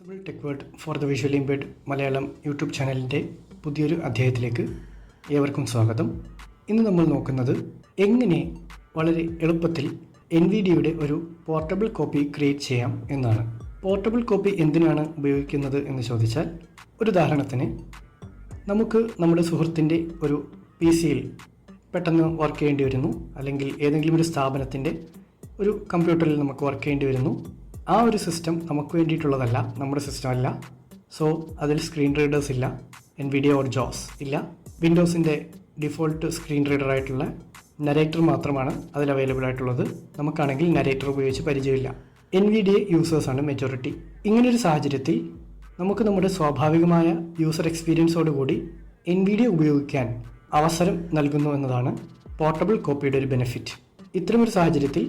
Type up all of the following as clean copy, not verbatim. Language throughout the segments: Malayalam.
Invisible tech world for the visually impaired Malayalam YouTube ചാനലിൻ്റെ പുതിയൊരു അധ്യായത്തിലേക്ക് ഏവർക്കും സ്വാഗതം. ഇന്ന് നമ്മൾ നോക്കുന്നത് എങ്ങനെ വളരെ എളുപ്പത്തിൽ NVIDIAയുടെ ഒരു പോർട്ടബിൾ കോപ്പി ക്രിയേറ്റ് ചെയ്യാം എന്നാണ്. പോർട്ടബിൾ കോപ്പി എന്തിനാണ് ഉപയോഗിക്കുന്നത് എന്ന് ചോദിച്ചാൽ, ഒരു ഉദാഹരണത്തിന് നമുക്ക് നമ്മുടെ സുഹൃത്തിൻ്റെ ഒരു PC-യിൽ പെട്ടെന്ന് വർക്ക് ചെയ്യേണ്ടി വരുന്നു, അല്ലെങ്കിൽ ഏതെങ്കിലും ഒരു സ്ഥാപനത്തിൻ്റെ ഒരു കമ്പ്യൂട്ടറിൽ നമുക്ക് വർക്ക് ചെയ്യേണ്ടി വരുന്നു. ആ ഒരു സിസ്റ്റം നമുക്ക് വേണ്ടിയിട്ടുള്ളതല്ല, നമ്മുടെ സിസ്റ്റം അല്ല. സോ അതിൽ സ്ക്രീൻ റീഡേഴ്സ് ഇല്ല, NVIDIA ഓർ JAWS ഇല്ല. വിൻഡോസിൻ്റെ ഡിഫോൾട്ട് സ്ക്രീൻ റീഡറായിട്ടുള്ള നരേറ്റർ മാത്രമാണ് അതിൽ അവൈലബിൾ ആയിട്ടുള്ളത്. നമുക്കാണെങ്കിൽ നരേറ്റർ ഉപയോഗിച്ച് പരിചയമില്ല. NVIDIA യൂസേഴ്സാണ് മെജോറിറ്റി. ഇങ്ങനൊരു സാഹചര്യത്തിൽ നമുക്ക് നമ്മുടെ സ്വാഭാവികമായ യൂസർ എക്സ്പീരിയൻസോടുകൂടി NVIDIA ഉപയോഗിക്കാൻ അവസരം നൽകുന്നു എന്നതാണ് പോർട്ടബിൾ കോപ്പിയുടെ ഒരു ബെനിഫിറ്റ്. ഇത്തരമൊരു സാഹചര്യത്തിൽ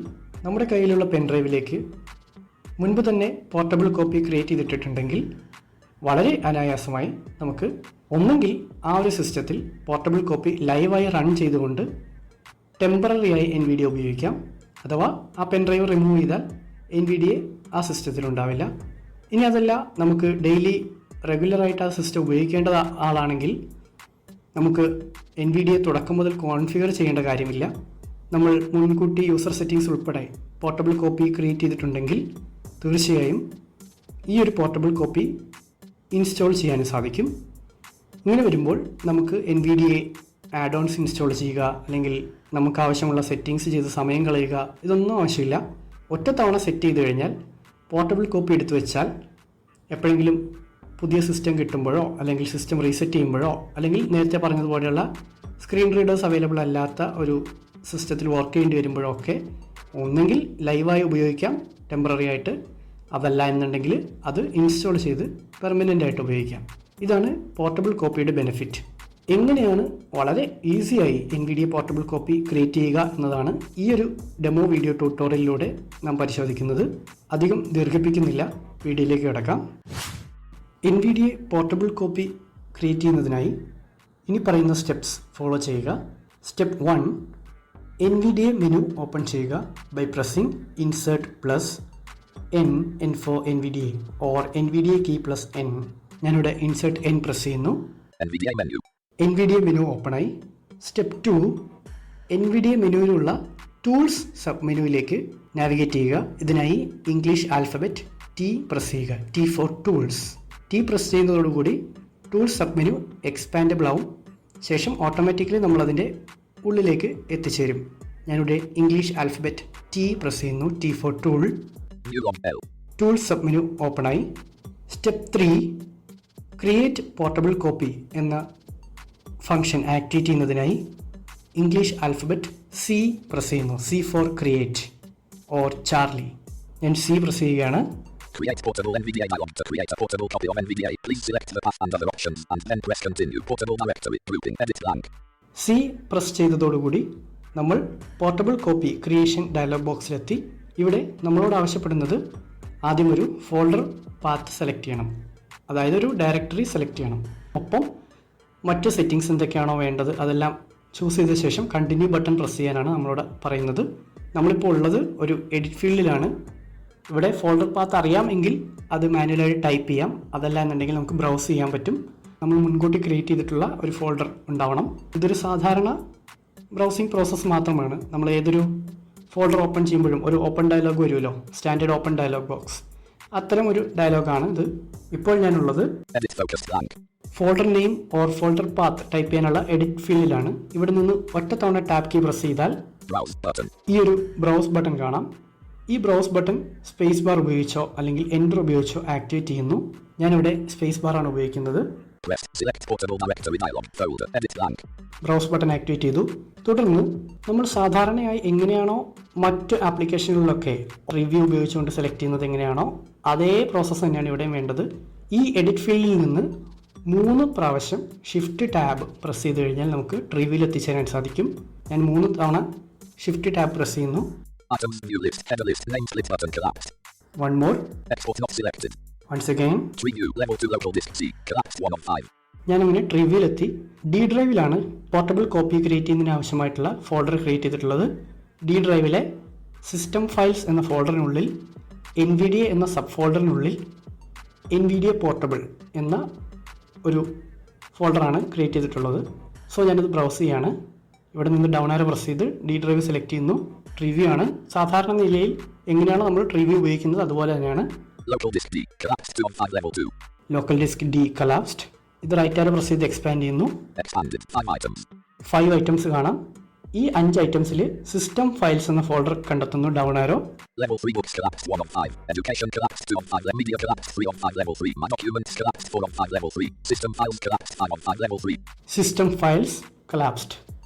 നമ്മുടെ കയ്യിലുള്ള പെൻഡ്രൈവിലേക്ക് മുൻപ് തന്നെ പോർട്ടബിൾ കോപ്പി ക്രിയേറ്റ് ചെയ്തിട്ടുണ്ടെങ്കിൽ വളരെ അനായാസമായി നമുക്ക് ഒന്നെങ്കിൽ ആ ഒരു സിസ്റ്റത്തിൽ പോർട്ടബിൾ കോപ്പി ലൈവായി റൺ ചെയ്തുകൊണ്ട് ടെമ്പററിയായി NVIDIA ഉപയോഗിക്കാം. അഥവാ ആ പെൻഡ്രൈവ് റിമൂവ് ചെയ്താൽ NVIDIA ആ സിസ്റ്റത്തിൽ ഉണ്ടാവില്ല. ഇനി അതല്ല, നമുക്ക് ഡെയിലി റെഗുലറായിട്ട് ആ സിസ്റ്റം ഉപയോഗിക്കേണ്ട ആളാണെങ്കിൽ നമുക്ക് NVIDIA തുടക്കം മുതൽ കോൺഫിഗർ ചെയ്യേണ്ട കാര്യമില്ല. നമ്മൾ മുൻകൂട്ടി യൂസർ സെറ്റിംഗ്സ് ഉൾപ്പെടെ പോർട്ടബിൾ കോപ്പി ക്രിയേറ്റ് ചെയ്തിട്ടുണ്ടെങ്കിൽ തീർച്ചയായും ഈ ഒരു പോർട്ടബിൾ കോപ്പി ഇൻസ്റ്റാൾ ചെയ്യാനും സാധിക്കും. ഇങ്ങനെ വരുമ്പോൾ നമുക്ക് NVIDIA ആഡ് ഓൺസ് ഇൻസ്റ്റാൾ ചെയ്യുക, അല്ലെങ്കിൽ നമുക്ക് ആവശ്യമുള്ള സെറ്റിങ്സ് ചെയ്ത് സമയം കളയുക, ഇതൊന്നും ആവശ്യമില്ല. ഒറ്റത്തവണ സെറ്റ് ചെയ്ത് കഴിഞ്ഞാൽ പോർട്ടബിൾ കോപ്പി എടുത്തു വെച്ചാൽ എപ്പോഴെങ്കിലും പുതിയ സിസ്റ്റം കിട്ടുമ്പോഴോ, അല്ലെങ്കിൽ സിസ്റ്റം റീസെറ്റ് ചെയ്യുമ്പോഴോ, അല്ലെങ്കിൽ നേരത്തെ പറഞ്ഞതുപോലെയുള്ള സ്ക്രീൻ റീഡേഴ്സ് അവൈലബിൾ അല്ലാത്ത ഒരു സിസ്റ്റത്തിൽ വർക്ക് ചെയ്യേണ്ടി വരുമ്പോഴോ ഒക്കെ ഒന്നെങ്കിൽ ലൈവായി ഉപയോഗിക്കാം ടെമ്പററി ആയിട്ട്, അതല്ല എന്നുണ്ടെങ്കിൽ അത് ഇൻസ്റ്റാൾ ചെയ്ത് പെർമനൻ്റ് ആയിട്ട് ഉപയോഗിക്കാം. ഇതാണ് പോർട്ടബിൾ കോപ്പിയുടെ ബെനിഫിറ്റ്. എങ്ങനെയാണ് വളരെ ഈസിയായി NVIDIA പോർട്ടബിൾ കോപ്പി ക്രിയേറ്റ് ചെയ്യുക എന്നതാണ് ഈ ഒരു ഡെമോ വീഡിയോ ട്യൂട്ടോറിയലിലൂടെ നാം പരിശോധിക്കുന്നത്. അധികം ദീർഘിപ്പിക്കുന്നില്ല, വീഡിയോയിലേക്ക് കിടക്കാം. NVIDIA പോർട്ടബിൾ കോപ്പി ക്രിയേറ്റ് ചെയ്യുന്നതിനായി ഇനി പറയുന്ന സ്റ്റെപ്സ് ഫോളോ ചെയ്യുക. സ്റ്റെപ്പ് 1, NVIDIA മെനു ഓപ്പൺ ചെയ്യുക by pressing insert plus N for NVIDIA or NVIDIA key plus N. ഞാനിവിടെ ഇൻസേർട്ട് N പ്രസ് ചെയ്യുന്നു. NVIDIA മെനു ഓപ്പണായി. സ്റ്റെപ്പ് 2, NVIDIA മെനുവിലുള്ള ടൂൾസ് സബ് മെനുവിലേക്ക് നാവിഗേറ്റ് ചെയ്യുക. ഇതിനായി ഇംഗ്ലീഷ് ആൽഫബറ്റ് T പ്രസ് ചെയ്യുക, T for tools. T press ചെയ്യുന്നതോടുകൂടി ടൂൾസ് സബ് മെനു എക്സ്പാൻഡബിൾ ആവും. ശേഷം ഓട്ടോമാറ്റിക്കലി നമ്മളതിൻ്റെ ഉള്ളിലേക്ക് എത്തിച്ചേരും. ഞാനിവിടെ ഇംഗ്ലീഷ് ആൽഫബറ്റ് T പ്രസ് ചെയ്യുന്നു, T for tool. Tool sub menu ഓപ്പണായി. സ്റ്റെപ്പ് 3, ക്രിയേറ്റ് പോർട്ടബിൾ കോപ്പി എന്ന ഫംഗ്ഷൻ ആക്ടിവേറ്റ് ചെയ്യുന്നതിനായി ഇംഗ്ലീഷ് ആൽഫബറ്റ് C പ്രസ് ചെയ്യുന്നു, C for create or Charlie. ഞാൻ C പ്രസ് ചെയ്യുകയാണ്. Create portable NVDA dialog. To create a portable copy of NVDA, please select the path and other options, and then press continue. Portable directory, grouping, edit blank. C press ചെയ്തതോടുകൂടി നമ്മൾ പോർട്ടബിൾ കോപ്പി ക്രിയേഷൻ ഡയലോഗ് ബോക്സിലെത്തി. ഇവിടെ നമ്മളോട് ആവശ്യപ്പെടുന്നത് ആദ്യം ഒരു ഫോൾഡർ പാത്ത് സെലക്ട് ചെയ്യണം, അതായത് ഒരു ഡയറക്ടറി സെലക്ട് ചെയ്യണം. ഒപ്പം മറ്റ് സെറ്റിങ്സ് എന്തൊക്കെയാണോ വേണ്ടത് അതെല്ലാം ചൂസ് ചെയ്ത ശേഷം കണ്ടിന്യൂ ബട്ടൺ പ്രസ് ചെയ്യാനാണ് നമ്മളോട് പറയുന്നത്. നമ്മളിപ്പോൾ ഉള്ളത് ഒരു എഡിറ്റ് ഫീൽഡിലാണ്. ഇവിടെ ഫോൾഡർ പാത്ത് അറിയാമെങ്കിൽ അത് മാനുവലായി ടൈപ്പ് ചെയ്യാം, അതല്ല എന്നുണ്ടെങ്കിൽ നമുക്ക് ബ്രൗസ് ചെയ്യാൻ പറ്റും. നമ്മൾ മുൻകൂട്ടി ക്രിയേറ്റ് ചെയ്തിട്ടുള്ള ഒരു ഫോൾഡർ ഉണ്ടാവണം. ഇതൊരു സാധാരണ ബ്രൗസിംഗ് പ്രോസസ്സ് മാത്രമാണ്. നമ്മൾ ഏതൊരു ഫോൾഡർ ഓപ്പൺ ചെയ്യുമ്പോഴും ഒരു ഓപ്പൺ ഡയലോഗ് വരുമല്ലോ, സ്റ്റാൻഡേർഡ് ഓപ്പൺ ഡയലോഗ് ബോക്സ്, അത്തരം ഒരു ഡയലോഗാണ് ഇത്. ഇപ്പോൾ ഞാനുള്ളത് folder name or folder path type ചെയ്യാനുള്ള എഡിറ്റ് ഫീൽഡിലാണ്. ഇവിടെ നിന്ന് ഒറ്റത്തവണ ടാപ്പ് കീ പ്രസ് ചെയ്താൽ ഈ ഒരു ബ്രൗസ് ബട്ടൺ കാണാം. ഈ ബ്രൗസ് ബട്ടൺ സ്പേസ് ബാർ ഉപയോഗിച്ചോ അല്ലെങ്കിൽ എൻ്റർ ഉപയോഗിച്ചോ ആക്ടിവേറ്റ് ചെയ്യുന്നു. ഞാനിവിടെ സ്പേസ് ബാർ ആണ് ഉപയോഗിക്കുന്നത്. ബ്രൗസ് ബട്ടൺ ആക്ടിവേറ്റ് ചെയ്തു. തുടർന്ന് നമ്മൾ സാധാരണയായി എങ്ങനെയാണോ മറ്റ് ആപ്ലിക്കേഷനുകളിലൊക്കെ റിവ്യൂ ഉപയോഗിച്ചുകൊണ്ട് സെലക്ട് ചെയ്യുന്നത് എങ്ങനെയാണോ അതേ പ്രോസസ്സ് തന്നെയാണ് ഇവിടെ വേണ്ടത്. ഈ എഡിറ്റ് ഫീൽഡിൽ നിന്ന് 3 പ്രാവശ്യം ഷിഫ്റ്റ് ടാബ് പ്രസ് ചെയ്ത് കഴിഞ്ഞാൽ നമുക്ക് ട്രിവ്യൂവിൽ എത്തിച്ചേരാൻ സാധിക്കും. ഞാൻ 3 തവണ ഷിഫ്റ്റ് ടാബ് പ്രസ് ചെയ്യുന്നു. Atoms, view list, header list, name split button collapsed. One more. Export not selected. Once again. Tree view level 2 local disk C collapsed 1 of 5. ഞാനിങ്ങനെ ട്രിവ്യൂവിലെത്തി. D ഡ്രൈവിലാണ് പോർട്ടബിൾ കോപ്പി ക്രിയേറ്റ് ചെയ്യുന്നതിന് ആവശ്യമായിട്ടുള്ള ഫോൾഡർ ക്രിയേറ്റ് ചെയ്തിട്ടുള്ളത്. D ഡ്രൈവിലെ സിസ്റ്റം ഫയൽസ് എന്ന ഫോൾഡറിനുള്ളിൽ NVIDIA എന്ന സബ് ഫോൾഡറിനുള്ളിൽ NVIDIA പോർട്ടബിൾ എന്ന ഒരു ഫോൾഡറാണ് ക്രിയേറ്റ് ചെയ്തിട്ടുള്ളത്. സോ ഞാനിത് ബ്രൗസ് ചെയ്യാണ്. ഇവിടെ നിന്ന് ഡൗൺ ആരോ പ്രസ് ചെയ്ത് ഡി ഡ്രൈവ് സെലക്ട് ചെയ്യുന്നു. ട്രിവ്യൂ ആണ്. സാധാരണ നിലയിൽ എങ്ങനെയാണോ നമ്മൾ ട്രിവ്യൂ ഉപയോഗിക്കുന്നത് അതുപോലെ തന്നെയാണ്. Local disk D collapsed to on 5 level 2. Local disk D collapsed. ഇത് റൈറ്റ് ആരോ പ്രസ് ചെയ്ത് എക്സ്പാൻഡ് ചെയ്യുന്നു. Expanded 5 items. 5 ഐറ്റംസ് കാണാം. ഈ 5 ഐറ്റംസിൽ സിസ്റ്റം ഫയൽസ് എന്ന ഫോൾഡർ കണ്ടെത്തുന്നു. Down arrow. Level 3 books collapsed 1 on 5. Education collapsed 2 on 5. Media collapsed 3 on 5 level 3. My documents collapsed 4 on 5 level 3. System files collapsed 5 on 5 level 3. System files collapsed.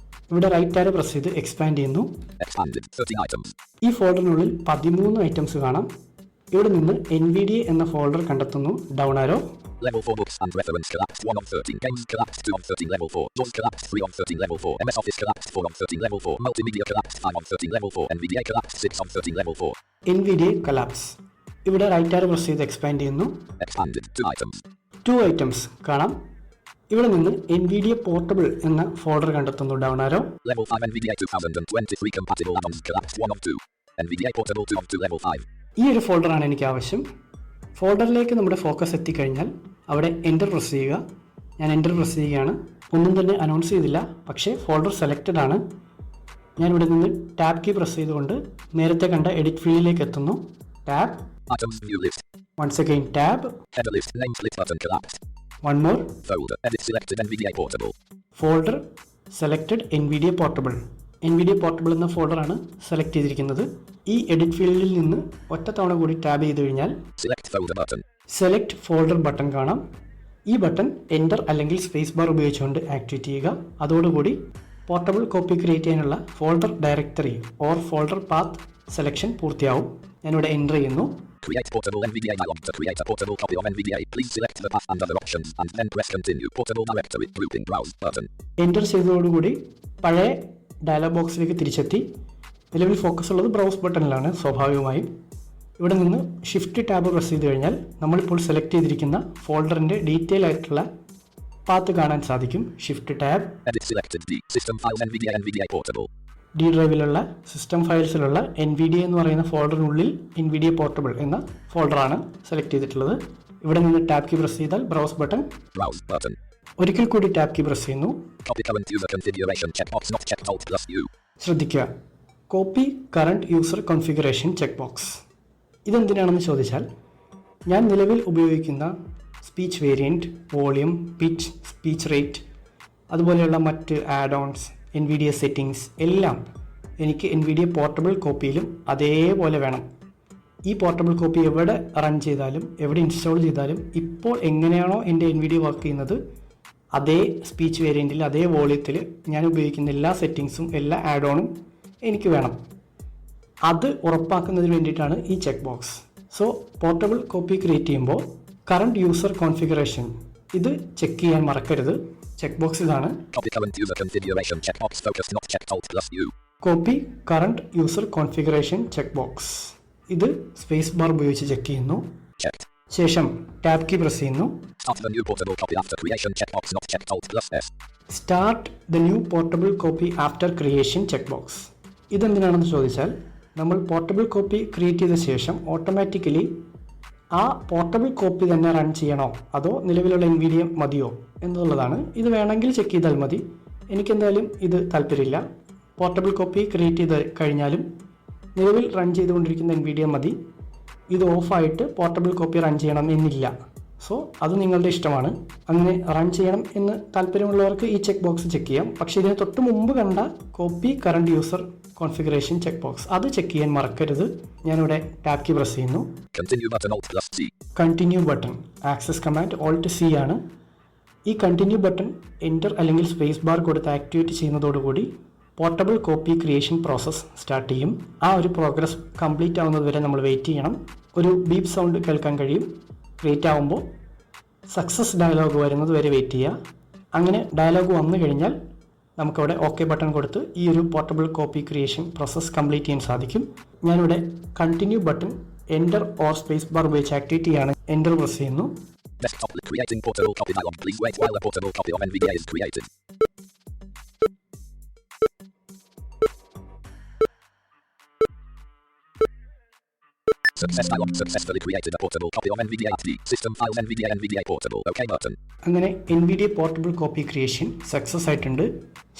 ഇവിടെ റൈറ്റ് ആരോ പ്രസ് ചെയ്ത് എക്സ്പാൻഡ് ചെയ്യുന്നു. Expanded 13 items. ഈ ഫോൾഡറിനുള്ളിൽ 13 ഐറ്റംസ് കാണാം. ഇവിടെ നിന്ന് NVIDIA എന്ന ഫോൾഡർ കണ്ടെത്തുന്നു. Down arrow. Level 4 books and reference collapsed 1 on 13. Games collapsed 2 on 13 level 4. DAWs collapsed 3 on 13 level 4. MS Office collapsed 4 on 13 level 4. Multimedia collapsed 5 on 13 level 4. NVIDIA collapsed 6 on 13 level 4. NVIDIA collapse. ഇവിടെ റൈറ്റ് ആരോ പ്രസ് ചെയ്ത് എക്സ്പാൻഡ് ചെയ്യുന്നു. Expanded 2 items. 2 ഐറ്റംസ് കാണാം. ഇവിടെ നിന്ന് NVIDIA പോർട്ടബിൾ എന്ന ഫോൾഡർ കണ്ടെത്തുന്നു. Down arrow. Level 5 NVIDIA 2023 compatible add-ons collapsed 1 of 2. NVIDIA portable 2 of 2 level 5. ഈ ഒരു ഫോൾഡറാണ് എനിക്ക് ആവശ്യം. ഫോൾഡറിലേക്ക് നമ്മുടെ ഫോക്കസ് എത്തിക്കഴിഞ്ഞാൽ അവിടെ എൻ്റർ പ്രസ് ചെയ്യുക. ഞാൻ എൻ്റർ പ്രസ് ചെയ്യുകയാണ്. ഒന്നും തന്നെ അനൗൺസ് ചെയ്തില്ല, പക്ഷേ ഫോൾഡർ സെലക്റ്റഡ് ആണ്. ഞാനിവിടെ നിന്ന് ടാബ് കീ പ്രസ് ചെയ്തുകൊണ്ട് നേരത്തെ കണ്ട എഡിറ്റ് ഫീൽഡിലേക്ക് എത്തുന്നു. Tab. Items view list. Once again tab. Header list name split button collapsed. One more. Folder edit selected NVIDIA portable. Folder selected NVIDIA portable. NVIDIA portable എന്ന ഫോൾഡറാണ് സെലക്ട് ചെയ്തിരിക്കുന്നത്. ഈ എഡിറ്റ് ഫീൽഡിൽ നിന്ന് ഒറ്റ തവണ കൂടി ടാബ് ചെയ്ത് കഴിഞ്ഞാൽ Select folder button. Select folder button കാണാം. ഈ ബട്ടൺ എൻ്റർ അല്ലെങ്കിൽ സ്പേസ് ബാർ ഉപയോഗിച്ചുകൊണ്ട് ആക്ടിവേറ്റ് ചെയ്യുക. അതോടുകൂടി പോർട്ടബിൾ കോപ്പി ക്രിയേറ്റ് ചെയ്യാനുള്ള folder directory or folder path selection പൂർത്തിയാവും. ഞാനിവിടെ എൻ്റർ ചെയ്യുന്നു. Create portable NVIDIA dialog. To create a portable copy of NVIDIA, please select the path and other options and then press continue. Portable directory grouping browse button. Enter ചെയ്തതോടുകൂടി പഴയ ഡയലോഗ് ബോക്സിലേക്ക് തിരിച്ചെത്തി. നിലവിൽ ഫോക്കസ് ഉള്ളത് ബ്രൗസ് ബട്ടണിലാണ് സ്വാഭാവികമായും. ഇവിടെ നിന്ന് ഷിഫ്റ്റ് ടാബ് പ്രസ് ചെയ്ത് കഴിഞ്ഞാൽ നമ്മളിപ്പോൾ സെലക്ട് ചെയ്തിരിക്കുന്ന ഫോൾഡറിൻ്റെ ഡീറ്റെയിൽ ആയിട്ടുള്ള പാത്ത് കാണാൻ സാധിക്കും. Shift tab. Edit selected D. System files NVIDIA portable. D ഡ്രൈവിലുള്ള സിസ്റ്റം ഫയൽസിലുള്ള NVIDIA എന്ന് പറയുന്ന ഫോൾഡറിനുള്ളിൽ NVIDIA പോർട്ടബിൾ എന്ന ഫോൾഡറാണ് സെലക്ട് ചെയ്തിട്ടുള്ളത്. ഇവിടെ നിന്ന് ടാബ് കീ പ്രസ് ചെയ്താൽ ബ്രൗസ് ബട്ടൺ. Browse button. ഒരിക്കൽ കൂടി ടാബ് കീ പ്രസ് ചെയ്യുന്നു. Copy current user configuration checkbox not checked Alt plus U. ശ്രദ്ധിക്കുക, copy current user configuration check box. ഇതെന്തിനാണെന്ന് ചോദിച്ചാൽ, ഞാൻ നിലവിൽ ഉപയോഗിക്കുന്ന speech variant, volume, pitch, speech rate, അതുപോലെയുള്ള മറ്റ് ആഡ് ഓൺസ്, NVIDIA സെറ്റിങ്സ് എല്ലാം എനിക്ക് NVIDIA പോർട്ടബിൾ കോപ്പിയിലും അതേപോലെ വേണം. ഈ പോർട്ടബിൾ കോപ്പി എവിടെ റൺ ചെയ്താലും എവിടെ ഇൻസ്റ്റാൾ ചെയ്താലും ഇപ്പോൾ എങ്ങനെയാണോ എൻ്റെ NVIDIA വർക്ക് ചെയ്യുന്നത് അതേ സ്പീച്ച് വേരിയൻറ്റിൽ അതേ വോളിയത്തിൽ ഞാൻ ഉപയോഗിക്കുന്ന എല്ലാ സെറ്റിങ്സും എല്ലാ ആഡ് ഓണും എനിക്ക് വേണം. അത് ഉറപ്പാക്കുന്നതിന് വേണ്ടിയിട്ടാണ് ഈ check box. So portable copy create ചെയ്യുമ്പോൾ കറണ്ട് യൂസർ കോൺഫിഗറേഷൻ ഇത് ചെക്ക് ചെയ്യാൻ മറക്കരുത്. ചെക്ക് ബോക്സ് ഇതാണ്. Copy current user configuration checkbox focus not checked Alt plus U. Copy current user configuration check box. ഇത് സ്പേസ് ബാർ ഉപയോഗിച്ച് ചെക്ക് ചെയ്യുന്നു. Checked. ശേഷം ടാബ് കീ പ്രസ് ചെയ്യുന്നു. Start the new portable copy after creation checkbox not checked Alt plus S. Start the new portable copy after creation check box. ഇതെന്തിനാണെന്ന് ചോദിച്ചാൽ, നമ്മൾ പോർട്ടബിൾ കോപ്പി ക്രിയേറ്റ് ചെയ്ത ശേഷം ഓട്ടോമാറ്റിക്കലി ആ പോർട്ടബിൾ കോപ്പി തന്നെ റൺ ചെയ്യണോ അതോ നിലവിലുള്ള NVIDIA മതിയോ എന്നുള്ളതാണ്. ഇത് വേണമെങ്കിൽ ചെക്ക് ചെയ്താൽ മതി. എനിക്കെന്തായാലും ഇത് താല്പര്യമില്ല. പോർട്ടബിൾ കോപ്പി ക്രിയേറ്റ് ചെയ്ത് കഴിഞ്ഞാലും നിലവിൽ റൺ ചെയ്തുകൊണ്ടിരിക്കുന്ന NVIDIA മതി. ഇത് ഓഫായിട്ട് പോർട്ടബിൾ കോപ്പി റൺ ചെയ്യണം എന്നില്ല. സോ അത് നിങ്ങളുടെ ഇഷ്ടമാണ്. അങ്ങനെ റൺ ചെയ്യണം എന്ന് താല്പര്യമുള്ളവർക്ക് ഈ ചെക്ക് ബോക്സ് ചെക്ക് ചെയ്യാം. പക്ഷേ ഇതിന് തൊട്ട് മുമ്പ് കണ്ട copy current user configuration check box അത് ചെക്ക് ചെയ്യാൻ മറക്കരുത്. ഞാനിവിടെ ടാബ് കീ പ്രസ് ചെയ്യുന്നു. Continue button Alt plus C. Continue button access command Alt C ആണ്. ഈ കണ്ടിന്യൂ ബട്ടൺ എൻ്റർ അല്ലെങ്കിൽ സ്പേസ് ബാർ കൊടുത്ത് ആക്ടിവേറ്റ് ചെയ്യുന്നതോടുകൂടി portable copy creation process start ചെയ്യും. ആ ഒരു പ്രോഗ്രസ് കംപ്ലീറ്റ് ആവുന്നത് വരെ നമ്മൾ വെയിറ്റ് ചെയ്യണം. ഒരു ബീപ്പ് സൗണ്ട് കേൾക്കാൻ കഴിയും. ക്രിയേറ്റ് ആകുമ്പോൾ സക്സസ് ഡയലോഗ് വരുന്നത് വരെ വെയിറ്റ് ചെയ്യുക. അങ്ങനെ ഡയലോഗ് വന്നു കഴിഞ്ഞാൽ നമുക്കവിടെ ഓക്കെ ബട്ടൺ കൊടുത്ത് ഈ ഒരു portable copy creation process complete ചെയ്യാൻ സാധിക്കും. ഞാനിവിടെ continue button enter or space bar ഉപയോഗിച്ച് ആക്ടിവേറ്റ് ചെയ്യാണ്. എൻ്റർ പ്രസ് ചെയ്യുന്നു. Desktop creating portable copy dialog. Please wait while a portable copy of NVIDIA is created. Success dialog. Successfully created a portable copy of NVDA at the system files NVDA portable. OK button. അങ്ങനെ NVDA portable copy creation success ആയിട്ടുണ്ട്.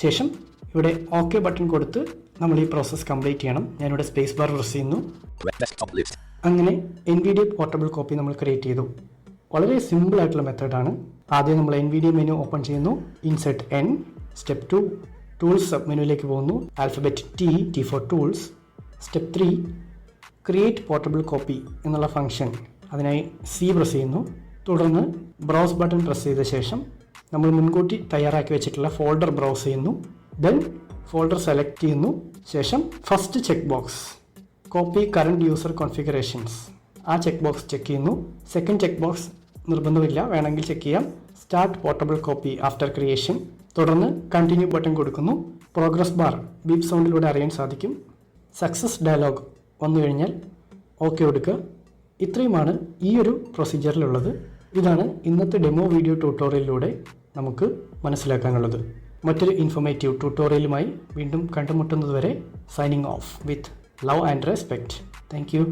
ശേഷം ഇവിടെ ഓക്കെ ബട്ടൺ കൊടുത്ത് നമ്മൾ ഈ പ്രോസസ്സ് കംപ്ലീറ്റ് ചെയ്യണം. ഞാനിവിടെ സ്പേസ് ബാർ പ്രസ് ചെയ്യുന്നു. Desktop list. അങ്ങനെ NVDA പോർട്ടബിൾ കോപ്പി നമ്മൾ ക്രിയേറ്റ് ചെയ്തു. വളരെ സിമ്പിൾ ആയിട്ടുള്ള മെത്തേഡാണ്. ആദ്യം നമ്മൾ NVDA മെനു ഓപ്പൺ ചെയ്യുന്നു. Insert N. Step 2 tools sub മെനുവിലേക്ക് പോകുന്നു. Alphabet T for tools. Step 3 create portable copy എന്നുള്ള ഫംഗ്ഷൻ, അതിനായി C പ്രസ് ചെയ്യുന്നു. തുടർന്ന് ബ്രൗസ് ബട്ടൺ പ്രസ് ചെയ്ത ശേഷം നമ്മൾ മുൻകൂട്ടി തയ്യാറാക്കി വെച്ചിട്ടുള്ള ഫോൾഡർ ബ്രൗസ് ചെയ്യുന്നു. ദെൻ ഫോൾഡർ സെലക്ട് ചെയ്യുന്നു. ശേഷം first check box copy current user configurations, ആ ചെക്ക് ബോക്സ് ചെക്ക് ചെയ്യുന്നു. സെക്കൻഡ് ചെക്ക് ബോക്സ് നിർബന്ധമില്ല, വേണമെങ്കിൽ ചെക്ക് ചെയ്യാം. Start portable copy after creation. തുടർന്ന് കണ്ടിന്യൂ ബട്ടൺ കൊടുക്കുന്നു. പ്രോഗ്രസ് ബാർ ബീപ്പ് സൗണ്ടിലൂടെ അറിയാൻ സാധിക്കും. സക്സസ് ഡയലോഗ് വന്നു കഴിഞ്ഞാൽ ഓക്കെ കൊടുക്കുക. ഇത്രയുമാണ് ഈ ഒരു പ്രൊസീജിയറിലുള്ളത്. ഇതാണ് ഇന്നത്തെ ഡെമോ വീഡിയോ ട്യൂട്ടോറിയലിലൂടെ നമുക്ക് മനസ്സിലാക്കാനുള്ളത്. മറ്റൊരു ഇൻഫോർമേറ്റീവ് ട്യൂട്ടോറിയലുമായി വീണ്ടും കണ്ടുമുട്ടുന്നതുവരെ signing off with love and respect. Thank U.